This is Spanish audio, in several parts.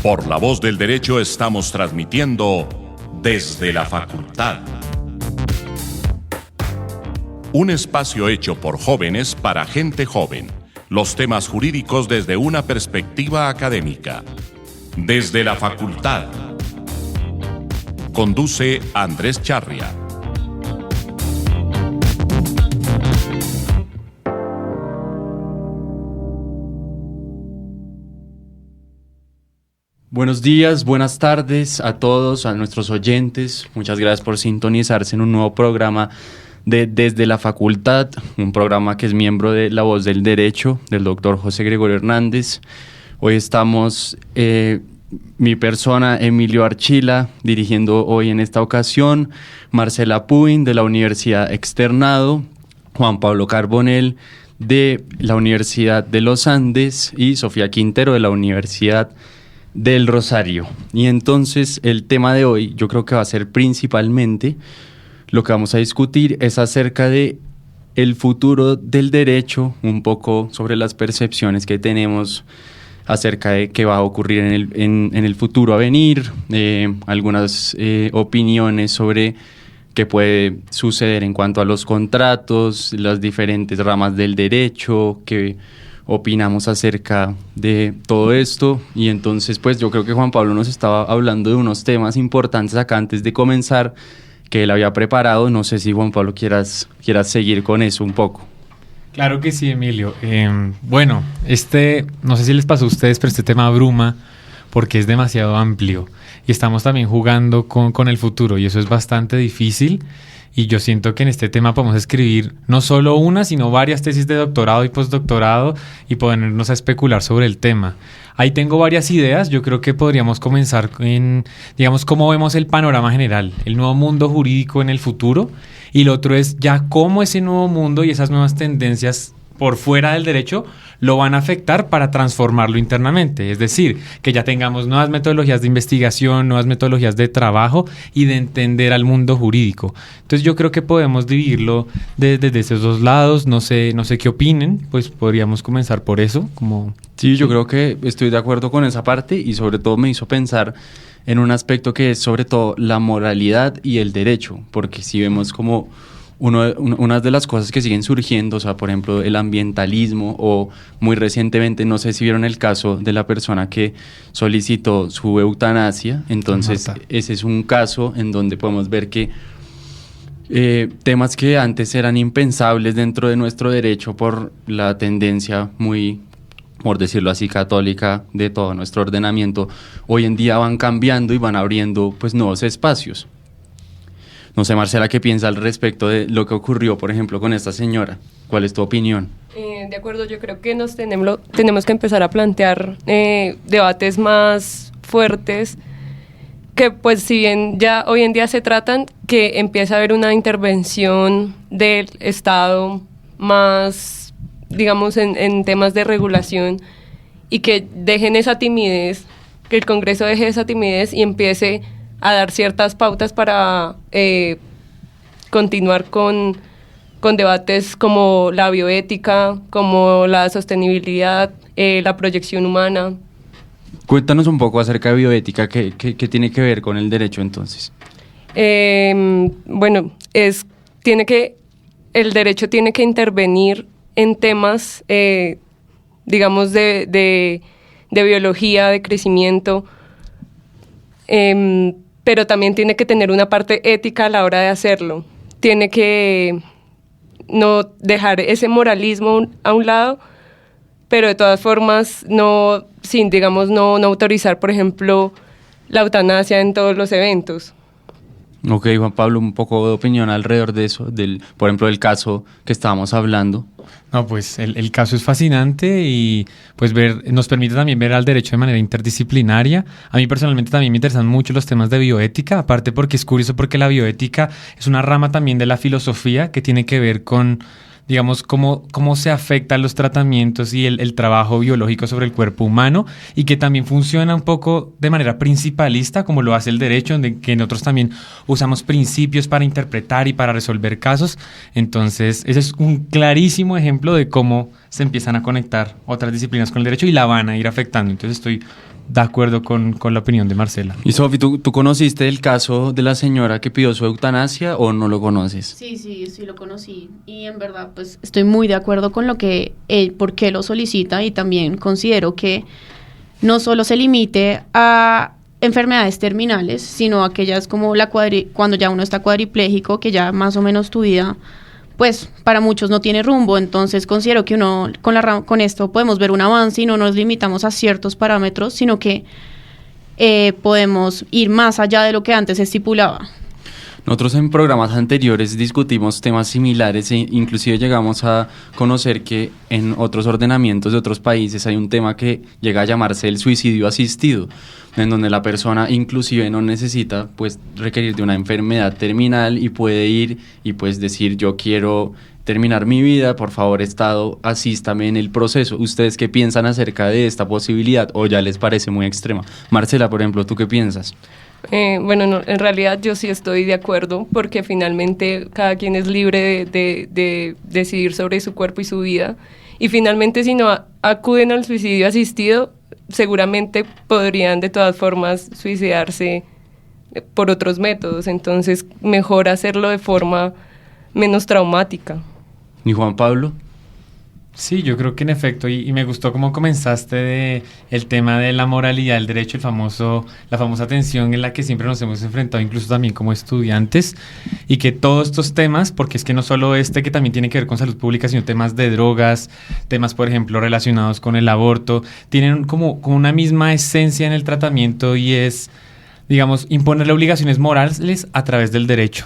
Por La Voz del Derecho estamos transmitiendo desde la facultad. Un espacio hecho por jóvenes para gente joven. Los temas jurídicos desde una perspectiva académica. Desde la facultad. Conduce Andrés Charria. Buenos días, buenas tardes a todos, a nuestros oyentes. Muchas gracias por sintonizarse en un nuevo programa de Desde la Facultad, un programa que es miembro de La Voz del Derecho, del doctor José Gregorio Hernández. Hoy estamos, mi persona, Emilio Archila, dirigiendo hoy en esta ocasión, Marcela Puin, de la Universidad Externado, Juan Pablo Carbonell, de la Universidad de los Andes, y Sofía Quintero, de la Universidad del Rosario. Y entonces el tema de hoy yo creo que va a ser principalmente lo que vamos a discutir es acerca de el futuro del derecho, un poco sobre las percepciones que tenemos acerca de qué va a ocurrir en el futuro a venir, algunas opiniones sobre qué puede suceder en cuanto a los contratos, las diferentes ramas del derecho, qué opinamos acerca de todo esto. Y entonces pues yo creo que Juan Pablo nos estaba hablando de unos temas importantes acá antes de comenzar que él había preparado. No sé si Juan Pablo quieras seguir con eso un poco. Claro que sí, Emilio. Bueno, no sé si les pasó a ustedes, pero este tema abruma porque es demasiado amplio y estamos también jugando con el futuro y eso es bastante difícil. Y yo siento que en este tema podemos escribir no solo una, sino varias tesis de doctorado y postdoctorado y ponernos a especular sobre el tema. Ahí tengo varias ideas. Yo creo que podríamos comenzar en, digamos, cómo vemos el panorama general, el nuevo mundo jurídico en el futuro. Y lo otro es ya cómo ese nuevo mundo y esas nuevas tendencias por fuera del derecho lo van a afectar para transformarlo internamente. Es decir, que ya tengamos nuevas metodologías de investigación, nuevas metodologías de trabajo y de entender al mundo jurídico. Entonces yo creo que podemos dividirlo desde esos dos lados. No sé qué opinen, pues podríamos comenzar por eso. Sí, yo creo que estoy de acuerdo con esa parte y sobre todo me hizo pensar en un aspecto que es sobre todo la moralidad y el derecho, porque si vemos como una de las cosas que siguen surgiendo, o sea, por ejemplo, el ambientalismo o muy recientemente, no sé si vieron el caso de la persona que solicitó su eutanasia, entonces ese es un caso en donde podemos ver que temas que antes eran impensables dentro de nuestro derecho por la tendencia muy, por decirlo así, católica de todo nuestro ordenamiento, hoy en día van cambiando y van abriendo pues nuevos espacios. No sé, Marcela, ¿qué piensa al respecto de lo que ocurrió, por ejemplo, con esta señora? ¿Cuál es tu opinión? De acuerdo, yo creo que tenemos que empezar a plantear debates más fuertes que, pues, si bien ya hoy en día se tratan, que empieza a haber una intervención del Estado más, digamos, en temas de regulación y que dejen esa timidez, que el Congreso deje esa timidez y empiece a dar ciertas pautas para continuar con debates como la bioética, como la sostenibilidad, la proyección humana. Cuéntanos un poco acerca de bioética, ¿qué tiene que ver con el derecho entonces? Bueno, el derecho tiene que intervenir en temas, digamos, de biología, de crecimiento, pero también tiene que tener una parte ética a la hora de hacerlo. Tiene que no dejar ese moralismo a un lado, pero de todas formas no autorizar, por ejemplo, la eutanasia en todos los eventos. Ok, Juan Pablo, un poco de opinión alrededor de eso, por ejemplo, del caso que estábamos hablando. No, pues el caso es fascinante y pues nos permite también ver al derecho de manera interdisciplinaria. A mí personalmente también me interesan mucho los temas de bioética, aparte porque es curioso porque la bioética es una rama también de la filosofía que tiene que ver con, digamos, cómo se afectan los tratamientos y el trabajo biológico sobre el cuerpo humano y que también funciona un poco de manera principalista como lo hace el derecho, donde que nosotros también usamos principios para interpretar y para resolver casos. Entonces, ese es un clarísimo ejemplo de cómo se empiezan a conectar otras disciplinas con el derecho y la van a ir afectando. Entonces, estoy de acuerdo con la opinión de Marcela. Y Sofi, ¿tú conociste el caso de la señora que pidió su eutanasia o no lo conoces? Sí lo conocí y en verdad pues estoy muy de acuerdo con lo que por qué lo solicita, y también considero que no solo se limite a enfermedades terminales, sino aquellas como cuando ya uno está cuadripléjico, que ya más o menos tu vida pues para muchos no tiene rumbo. Entonces considero que uno con esto podemos ver un avance y no nos limitamos a ciertos parámetros, sino que podemos ir más allá de lo que antes se estipulaba. Nosotros en programas anteriores discutimos temas similares e inclusive llegamos a conocer que en otros ordenamientos de otros países hay un tema que llega a llamarse el suicidio asistido, en donde la persona inclusive no necesita pues requerir de una enfermedad terminal y puede ir y pues decir: yo quiero terminar mi vida, por favor Estado, asístame en el proceso. ¿Ustedes qué piensan acerca de esta posibilidad o ya les parece muy extrema? Marcela, por ejemplo, ¿tú qué piensas? Bueno, no, en realidad yo sí estoy de acuerdo, porque finalmente cada quien es libre de decidir sobre su cuerpo y su vida, y finalmente si no acuden al suicidio asistido, seguramente podrían de todas formas suicidarse por otros métodos. Entonces mejor hacerlo de forma menos traumática. ¿Y Juan Pablo? Sí, yo creo que en efecto, y me gustó cómo comenzaste el tema de la moralidad, el derecho, la famosa tensión en la que siempre nos hemos enfrentado, incluso también como estudiantes, y que todos estos temas, porque es que no solo que también tiene que ver con salud pública, sino temas de drogas, temas, por ejemplo, relacionados con el aborto, tienen como una misma esencia en el tratamiento, y es, digamos, imponerle obligaciones morales a través del derecho.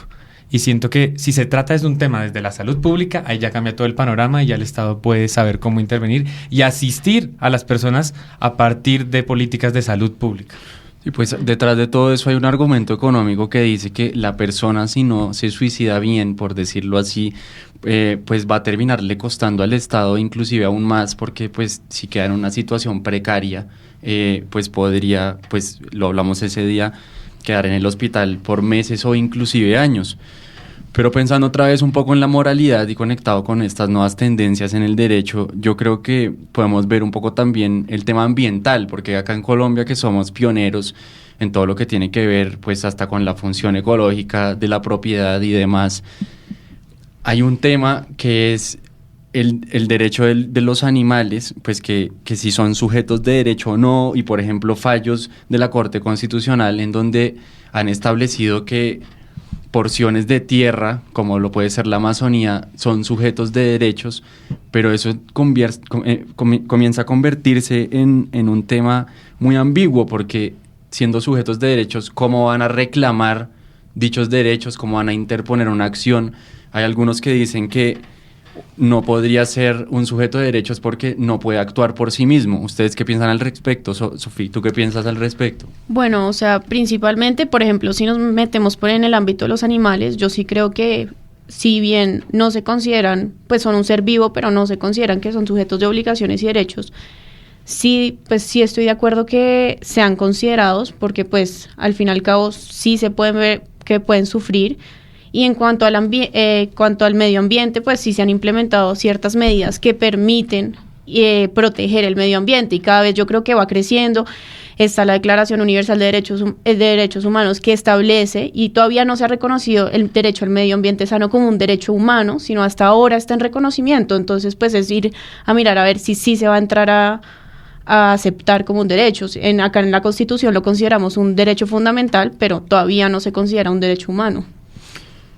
Y siento que si se trata de un tema desde la salud pública, ahí ya cambia todo el panorama y ya el Estado puede saber cómo intervenir y asistir a las personas a partir de políticas de salud pública. Y pues detrás de todo eso hay un argumento económico que dice que la persona, si no se suicida bien, por decirlo así, pues va a terminarle costando al Estado inclusive aún más, porque pues si queda en una situación precaria, pues podría, pues lo hablamos ese día, quedar en el hospital por meses o inclusive años. Pero pensando otra vez un poco en la moralidad y conectado con estas nuevas tendencias en el derecho, yo creo que podemos ver un poco también el tema ambiental, porque acá en Colombia, que somos pioneros en todo lo que tiene que ver pues hasta con la función ecológica de la propiedad y demás, hay un tema que es el derecho de los animales, pues que si son sujetos de derecho o no, y por ejemplo fallos de la Corte Constitucional en donde han establecido que porciones de tierra, como lo puede ser la Amazonía, son sujetos de derechos, pero eso comienza a convertirse en un tema muy ambiguo, porque siendo sujetos de derechos, ¿cómo van a reclamar dichos derechos? ¿Cómo van a interponer una acción? Hay algunos que dicen que no podría ser un sujeto de derechos porque no puede actuar por sí mismo. ¿Ustedes qué piensan al respecto? Sofía, ¿tú qué piensas al respecto? Bueno, o sea, principalmente, por ejemplo, si nos metemos en el ámbito de los animales, yo sí creo que si bien no se consideran, pues son un ser vivo, pero no se consideran que son sujetos de obligaciones y derechos, sí, pues sí estoy de acuerdo que sean considerados, porque pues al fin y al cabo sí se pueden ver que pueden sufrir. Y en cuanto al medio ambiente, pues sí se han implementado ciertas medidas que permiten proteger el medio ambiente, y cada vez yo creo que va creciendo. Está la Declaración Universal de Derechos Humanos, que establece, y todavía no se ha reconocido el derecho al medio ambiente sano como un derecho humano, sino hasta ahora está en reconocimiento. Entonces pues es ir a mirar a ver si sí se va a entrar a aceptar como un derecho. Acá en la Constitución lo consideramos un derecho fundamental, pero todavía no se considera un derecho humano.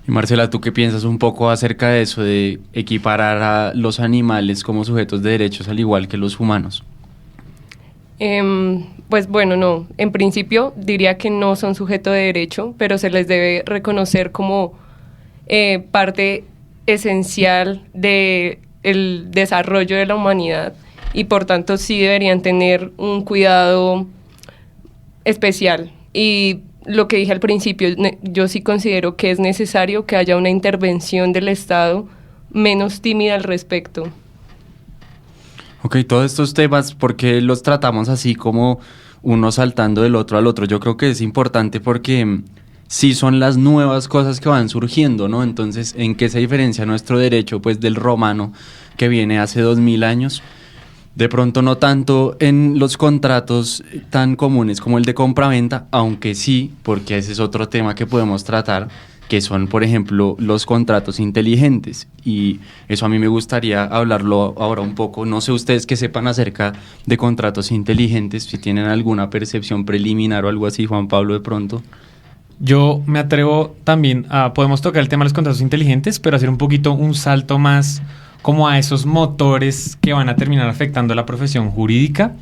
Y Marcela, ¿tú qué piensas un poco acerca de eso, de equiparar a los animales como sujetos de derechos al igual que los humanos? Pues bueno, no, en principio diría que no son sujeto de derecho, pero se les debe reconocer como parte esencial del desarrollo de la humanidad, y por tanto sí deberían tener un cuidado especial. Y lo que dije al principio, yo sí considero que es necesario que haya una intervención del Estado menos tímida al respecto. Ok, todos estos temas, ¿por qué los tratamos así como uno saltando del otro al otro? Yo creo que es importante porque sí son las nuevas cosas que van surgiendo, ¿no? Entonces, ¿en qué se diferencia nuestro derecho pues del romano, que viene hace 2000 años? De pronto no tanto en los contratos tan comunes como el de compraventa, aunque sí, porque ese es otro tema que podemos tratar, que son, por ejemplo, los contratos inteligentes. Y eso a mí me gustaría hablarlo ahora un poco. No sé ustedes qué sepan acerca de contratos inteligentes, si tienen alguna percepción preliminar o algo así, Juan Pablo, de pronto. Yo me atrevo también podemos tocar el tema de los contratos inteligentes, pero hacer un poquito un salto más como a esos motores que van a terminar afectando a la profesión jurídica.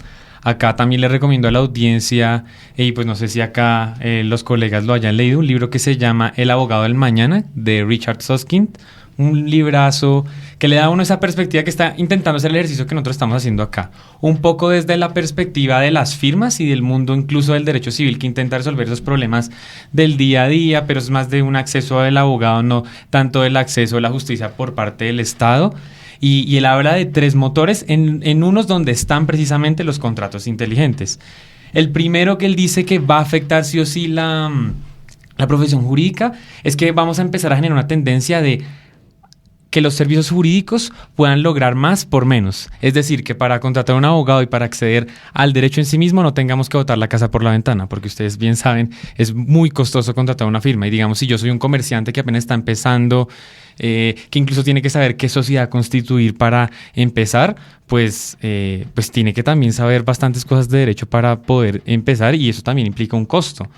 Acá también les recomiendo a la audiencia, y pues no sé si acá los colegas lo hayan leído, un libro que se llama El abogado del mañana, de Richard Susskind, un librazo que le da a uno esa perspectiva que está intentando hacer el ejercicio que nosotros estamos haciendo acá, un poco desde la perspectiva de las firmas y del mundo incluso del derecho civil, que intenta resolver esos problemas del día a día, pero es más de un acceso del abogado, no tanto del acceso a la justicia por parte del Estado. Y él habla de 3 motores en unos donde están precisamente los contratos inteligentes. El primero que él dice que va a afectar sí o sí la profesión jurídica es que vamos a empezar a generar una tendencia de que los servicios jurídicos puedan lograr más por menos. Es decir, que para contratar a un abogado y para acceder al derecho en sí mismo no tengamos que botar la casa por la ventana, porque ustedes bien saben, es muy costoso contratar una firma. Y digamos, si yo soy un comerciante que apenas está empezando, que incluso tiene que saber qué sociedad constituir para empezar, pues tiene que también saber bastantes cosas de derecho para poder empezar, y eso también implica un costo.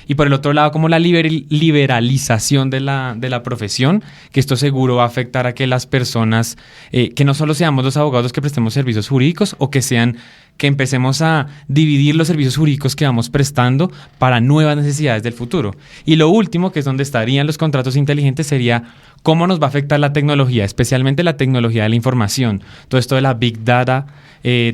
Y por el otro lado, como la liberalización de la profesión, que esto seguro va a afectar a que las personas, que no solo seamos los abogados que prestemos servicios jurídicos, o que empecemos a dividir los servicios jurídicos que vamos prestando para nuevas necesidades del futuro. Y lo último, que es donde estarían los contratos inteligentes, sería cómo nos va a afectar la tecnología, especialmente la tecnología de la información. Todo esto de la Big Data,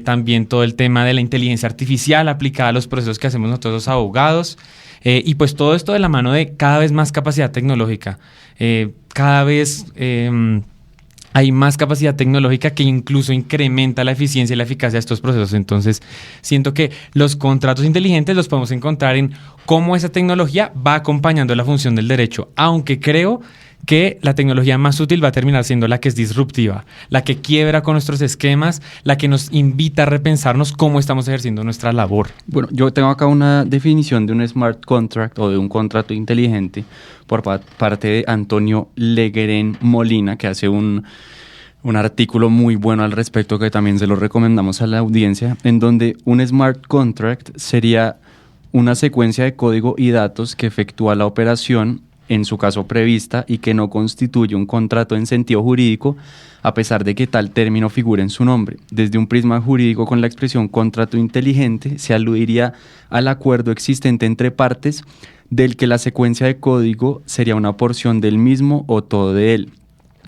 también todo el tema de la inteligencia artificial aplicada a los procesos que hacemos nosotros los abogados, y pues todo esto de la mano de cada vez más capacidad tecnológica. Cada vez hay más capacidad tecnológica que incluso incrementa la eficiencia y la eficacia de estos procesos. Entonces, siento que los contratos inteligentes los podemos encontrar en cómo esa tecnología va acompañando la función del derecho, aunque creo que la tecnología más útil va a terminar siendo la que es disruptiva, la que quiebra con nuestros esquemas, la que nos invita a repensarnos cómo estamos ejerciendo nuestra labor. Bueno, yo tengo acá una definición de un smart contract o de un contrato inteligente por parte de Antonio Legueren Molina, que hace un artículo muy bueno al respecto, que también se lo recomendamos a la audiencia, en donde un smart contract sería una secuencia de código y datos que efectúa la operación, en su caso prevista, y que no constituye un contrato en sentido jurídico, a pesar de que tal término figure en su nombre. Desde un prisma jurídico, con la expresión contrato inteligente se aludiría al acuerdo existente entre partes, del que la secuencia de código sería una porción del mismo o todo de él.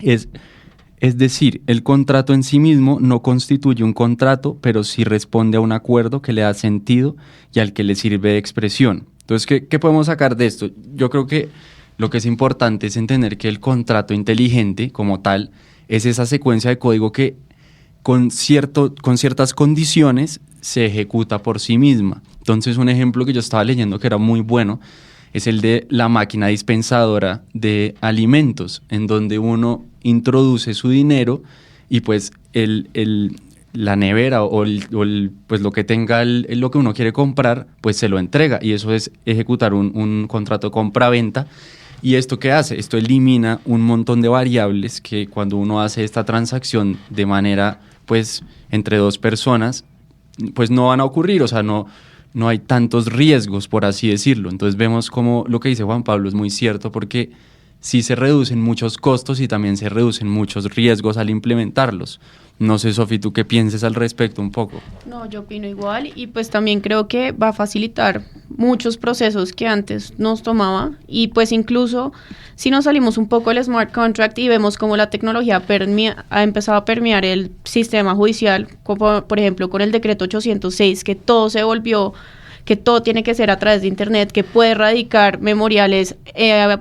Es decir, el contrato en sí mismo no constituye un contrato, pero sí responde a un acuerdo que le da sentido y al que le sirve de expresión. Entonces, ¿qué podemos sacar de esto? Yo creo que lo que es importante es entender que el contrato inteligente como tal es esa secuencia de código que con ciertas condiciones se ejecuta por sí misma. Entonces, un ejemplo que yo estaba leyendo que era muy bueno es el de la máquina dispensadora de alimentos, en donde uno introduce su dinero y pues la nevera pues lo que tenga lo que uno quiere comprar, pues se lo entrega, y eso es ejecutar un contrato de compra-venta. ¿Y esto qué hace? Esto elimina un montón de variables que cuando uno hace esta transacción de manera, pues, entre 2 personas, pues no van a ocurrir, o sea, no hay tantos riesgos, por así decirlo. Entonces vemos como lo que dice Juan Pablo es muy cierto, porque sí se reducen muchos costos y también se reducen muchos riesgos al implementarlos. No sé, Sofi, ¿tú qué piensas al respecto un poco? No, yo opino igual, y pues también creo que va a facilitar muchos procesos que antes nos tomaba, y pues incluso si nos salimos un poco del smart contract y vemos cómo la tecnología ha empezado a permear el sistema judicial, como por ejemplo con el decreto 806, que todo se volvió, que todo tiene que ser a través de internet, que puede radicar memoriales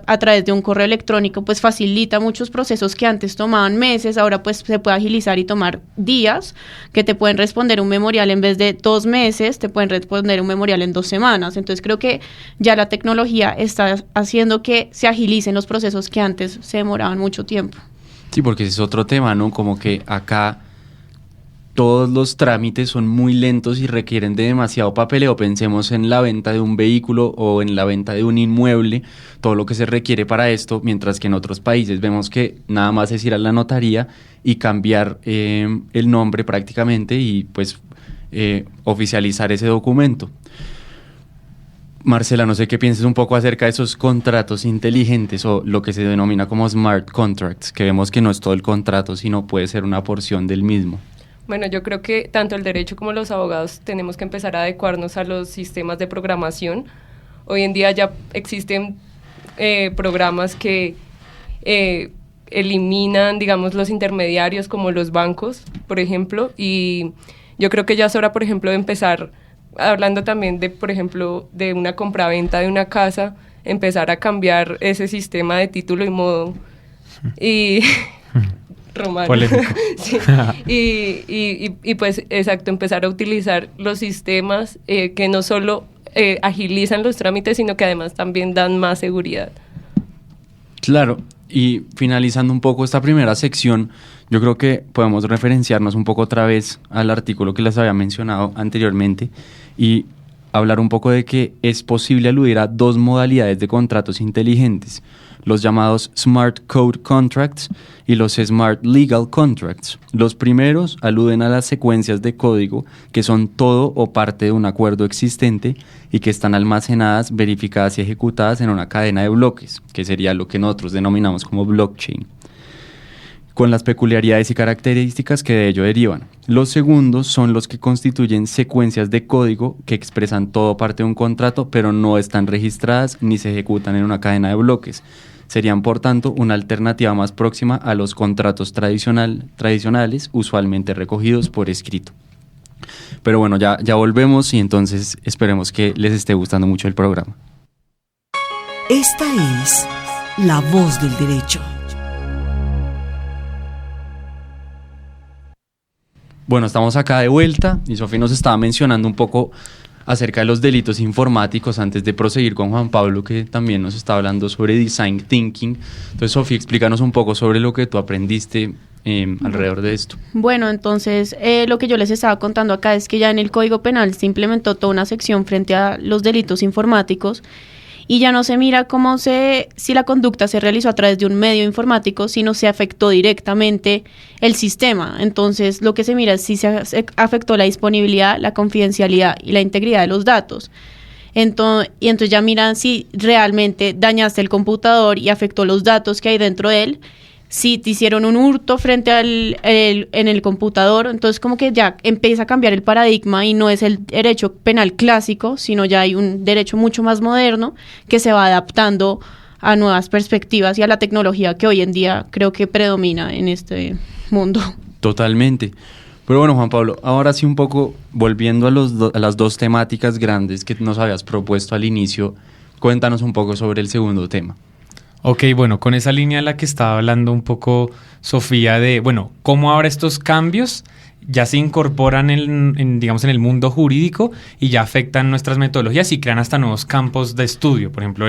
a través de un correo electrónico, pues facilita muchos procesos que antes tomaban meses, ahora pues se puede agilizar y tomar días, que te pueden responder un memorial en vez de 2 meses, te pueden responder un memorial en 2 semanas. Entonces creo que ya la tecnología está haciendo que se agilicen los procesos que antes se demoraban mucho tiempo. Sí, porque ese es otro tema, ¿no? Como que acá todos los trámites son muy lentos y requieren de demasiado papeleo. Pensemos en la venta de un vehículo o en la venta de un inmueble, todo lo que se requiere para esto, mientras que en otros países vemos que nada más es ir a la notaría y cambiar el nombre prácticamente y pues oficializar ese documento. Marcela, no sé qué pienses un poco acerca de esos contratos inteligentes o lo que se denomina como smart contracts, que vemos que no es todo el contrato, sino puede ser una porción del mismo. Bueno, yo creo que tanto el derecho como los abogados tenemos que empezar a adecuarnos a los sistemas de programación. Hoy en día ya existen programas que eliminan, digamos, los intermediarios como los bancos, por ejemplo, y yo creo que ya es hora, por ejemplo, de empezar, hablando también de, por ejemplo, de una compraventa de una casa, empezar a cambiar ese sistema de título y modo y... Romano. Polémico. Sí. Y pues, exacto, empezar a utilizar los sistemas que no solo agilizan los trámites, sino que además también dan más seguridad. Claro, y finalizando un poco esta primera sección, yo creo que podemos referenciarnos un poco otra vez al artículo que les había mencionado anteriormente y hablar un poco de que es posible aludir a dos modalidades de contratos inteligentes, los llamados Smart Code Contracts y los Smart Legal Contracts. Los primeros aluden a las secuencias de código que son todo o parte de un acuerdo existente y que están almacenadas, verificadas y ejecutadas en una cadena de bloques, que sería lo que nosotros denominamos como blockchain, con las peculiaridades y características que de ello derivan. Los segundos son los que constituyen secuencias de código que expresan todo parte de un contrato, pero no están registradas ni se ejecutan en una cadena de bloques. Serían, por tanto, una alternativa más próxima a los contratos tradicionales, usualmente recogidos por escrito. Pero bueno, ya volvemos y entonces esperemos que les esté gustando mucho el programa. Esta es La Voz del Derecho. Bueno, estamos acá de vuelta y Sofía nos estaba mencionando un poco acerca de los delitos informáticos antes de proseguir con Juan Pablo, que también nos está hablando sobre design thinking. Entonces, Sofía, explícanos un poco sobre lo que tú aprendiste alrededor de esto. Bueno, entonces lo que yo les estaba contando acá es que ya en el Código Penal se implementó toda una sección frente a los delitos informáticos y ya no se mira si la conducta se realizó a través de un medio informático, sino se afectó directamente el sistema. Entonces, lo que se mira es si se afectó la disponibilidad, la confidencialidad y la integridad de los datos. Entonces ya miran si realmente dañaste el computador y afectó los datos que hay dentro de él, si te hicieron un hurto frente en el computador. Entonces como que ya empieza a cambiar el paradigma y no es el derecho penal clásico, sino ya hay un derecho mucho más moderno que se va adaptando a nuevas perspectivas y a la tecnología que hoy en día creo que predomina en este mundo. Totalmente. Pero bueno, Juan Pablo, ahora sí un poco volviendo a las dos temáticas grandes que nos habías propuesto al inicio, cuéntanos un poco sobre el segundo tema. Ok, bueno, con esa línea de la que estaba hablando un poco Sofía de, bueno, cómo ahora estos cambios ya se incorporan digamos, en el mundo jurídico y ya afectan nuestras metodologías y crean hasta nuevos campos de estudio, por ejemplo,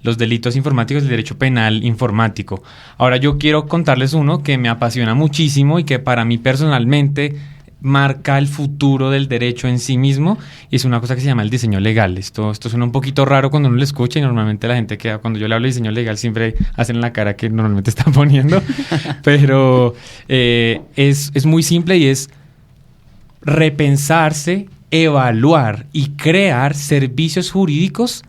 los delitos informáticos, el derecho penal informático. Ahora yo quiero contarles uno que me apasiona muchísimo y que para mí personalmente marca el futuro del derecho en sí mismo, y es una cosa que se llama el diseño legal. Esto suena un poquito raro cuando uno lo escucha y normalmente la gente cuando yo le hablo de diseño legal siempre hacen la cara que normalmente están poniendo, pero es muy simple y es repensarse, evaluar y crear servicios jurídicos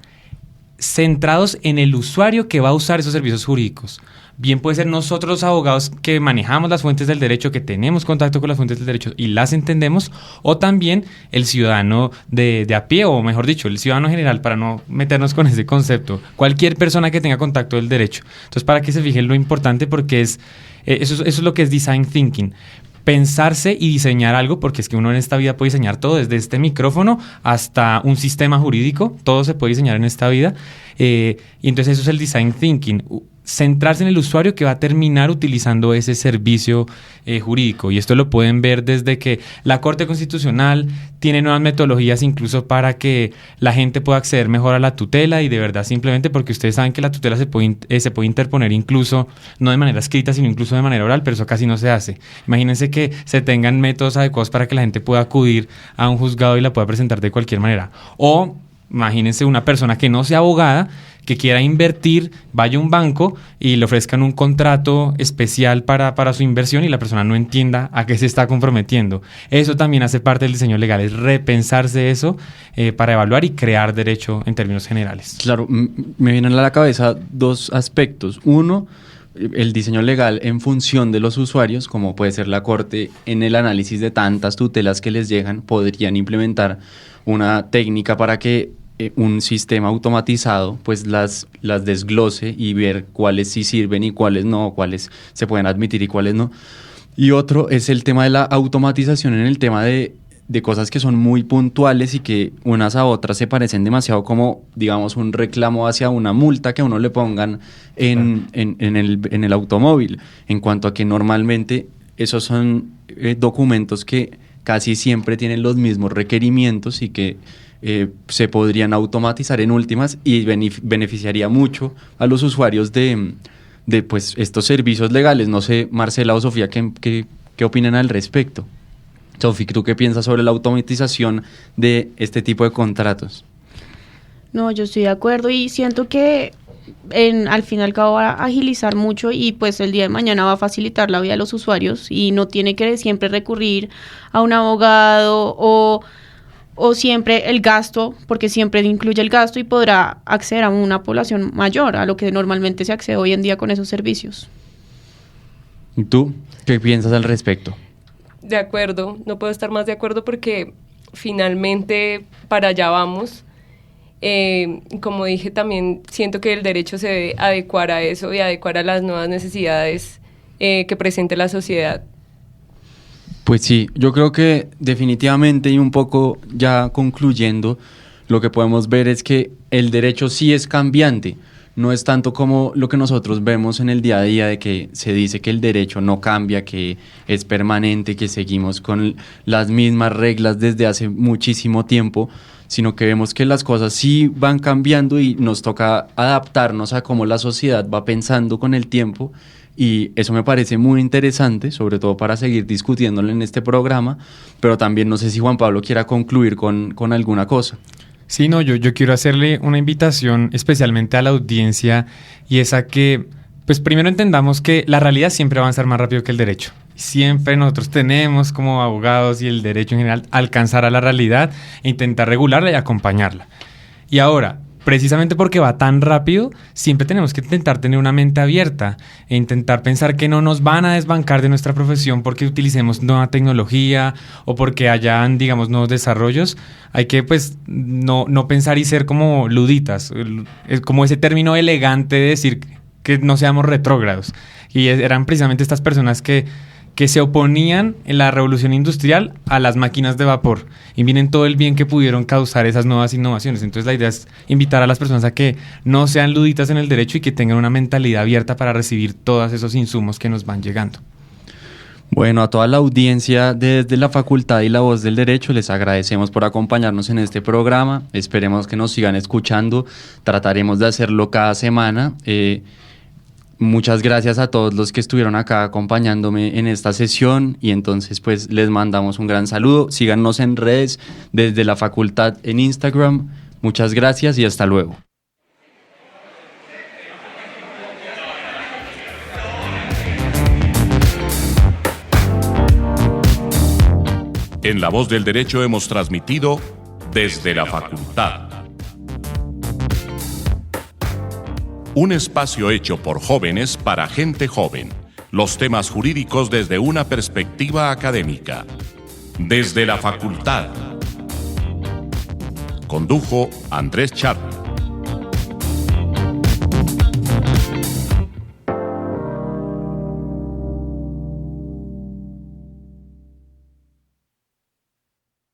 centrados en el usuario que va a usar esos servicios jurídicos. Bien puede ser nosotros los abogados que manejamos las fuentes del derecho, que tenemos contacto con las fuentes del derecho y las entendemos, o también el ciudadano de a pie, o mejor dicho, el ciudadano general, para no meternos con ese concepto. Cualquier persona que tenga contacto del derecho. Entonces, para que se fijen lo importante, porque eso es lo que es design thinking. Pensarse y diseñar algo, porque es que uno en esta vida puede diseñar todo, desde este micrófono hasta un sistema jurídico, todo se puede diseñar en esta vida, y entonces eso es el design thinking. centrarse en el usuario que va a terminar utilizando ese servicio jurídico. Y esto lo pueden ver desde que la Corte Constitucional tiene nuevas metodologías incluso para que la gente pueda acceder mejor a la tutela, y de verdad simplemente porque ustedes saben que la tutela se puede interponer incluso no de manera escrita sino incluso de manera oral, pero eso casi no se hace. Imagínense que se tengan métodos adecuados para que la gente pueda acudir a un juzgado y la pueda presentar de cualquier manera. O imagínense una persona que no sea abogada, que quiera invertir, vaya a un banco y le ofrezcan un contrato especial para su inversión y la persona no entienda a qué se está comprometiendo. Eso también hace parte del diseño legal, es repensarse eso para evaluar y crear derecho en términos generales. Claro, me vienen a la cabeza dos aspectos. Uno, el diseño legal en función de los usuarios, como puede ser la Corte, en el análisis de tantas tutelas que les llegan, podrían implementar una técnica para que un sistema automatizado pues las desglose y ver cuáles sí sirven y cuáles no, cuáles se pueden admitir y cuáles no. Y otro es el tema de la automatización en el tema de cosas que son muy puntuales y que unas a otras se parecen demasiado, como digamos un reclamo hacia una multa que a uno le pongan en el automóvil, en cuanto a que normalmente esos son documentos que casi siempre tienen los mismos requerimientos y que se podrían automatizar en últimas y beneficiaría mucho a los usuarios de pues, estos servicios legales. No sé, Marcela o Sofía, ¿qué opinan al respecto? Sofía, ¿tú qué piensas sobre la automatización de este tipo de contratos? No, yo estoy de acuerdo y siento que al fin y al cabo va a agilizar mucho y pues el día de mañana va a facilitar la vida a los usuarios y no tiene que siempre recurrir a un abogado o siempre el gasto, porque siempre incluye el gasto y podrá acceder a una población mayor, a lo que normalmente se accede hoy en día con esos servicios. ¿Y tú qué piensas al respecto? De acuerdo, no puedo estar más de acuerdo porque finalmente para allá vamos. Como dije, también siento que el derecho se debe adecuar a eso y adecuar a las nuevas necesidades que presente la sociedad. Pues sí, yo creo que definitivamente y un poco ya concluyendo, lo que podemos ver es que el derecho sí es cambiante. No es tanto como lo que nosotros vemos en el día a día de que se dice que el derecho no cambia, que es permanente, que seguimos con las mismas reglas desde hace muchísimo tiempo, sino que vemos que las cosas sí van cambiando y nos toca adaptarnos a cómo la sociedad va pensando con el tiempo. Y eso me parece muy interesante, sobre todo para seguir discutiéndolo en este programa, pero también no sé si Juan Pablo quiera concluir con alguna cosa. Sí, no, yo quiero hacerle una invitación especialmente a la audiencia, y es a que, pues primero entendamos que la realidad siempre va a avanzar más rápido que el derecho. Siempre nosotros tenemos como abogados y el derecho en general alcanzar a la realidad e intentar regularla y acompañarla. Y ahora, precisamente porque va tan rápido, siempre tenemos que intentar tener una mente abierta e intentar pensar que no nos van a desbancar de nuestra profesión porque utilicemos nueva tecnología o porque hayan, digamos, nuevos desarrollos. Hay que, pues, no pensar y ser como luditas, es como ese término elegante de decir que no seamos retrógrados. Y eran precisamente estas personas que se oponían en la revolución industrial a las máquinas de vapor y miren todo el bien que pudieron causar esas nuevas innovaciones. Entonces la idea es invitar a las personas a que no sean luditas en el derecho y que tengan una mentalidad abierta para recibir todos esos insumos que nos van llegando. Bueno, a toda la audiencia desde la Facultad y la Voz del Derecho les agradecemos por acompañarnos en este programa. Esperemos que nos sigan escuchando. Trataremos de hacerlo cada semana. Muchas gracias a todos los que estuvieron acá acompañándome en esta sesión y entonces pues les mandamos un gran saludo. Síganos en redes desde la facultad en Instagram. Muchas gracias y hasta luego. En La Voz del Derecho hemos transmitido Desde la Facultad. Un espacio hecho por jóvenes para gente joven. Los temas jurídicos desde una perspectiva académica. Desde la Facultad. Condujo Andrés Char.